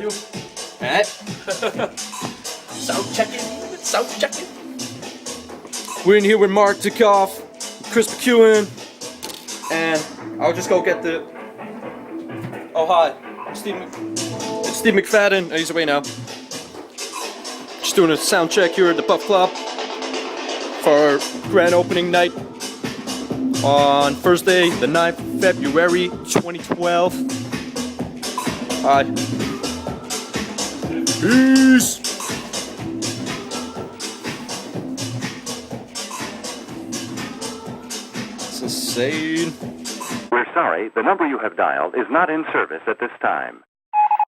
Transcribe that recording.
you. Alright. Sound checking. Sound checking. We're in here with Mark Dukoff, Chris McEwen, and I'll just go get the. Oh hi, it's Steve McFadden. Oh, he's away now. Just doing a sound check here at the Buff Club for our grand opening night on Thursday, the 9th of February, 2012. Hi. Peace. It's insane. We're sorry, the number you have dialed is not in service at this time.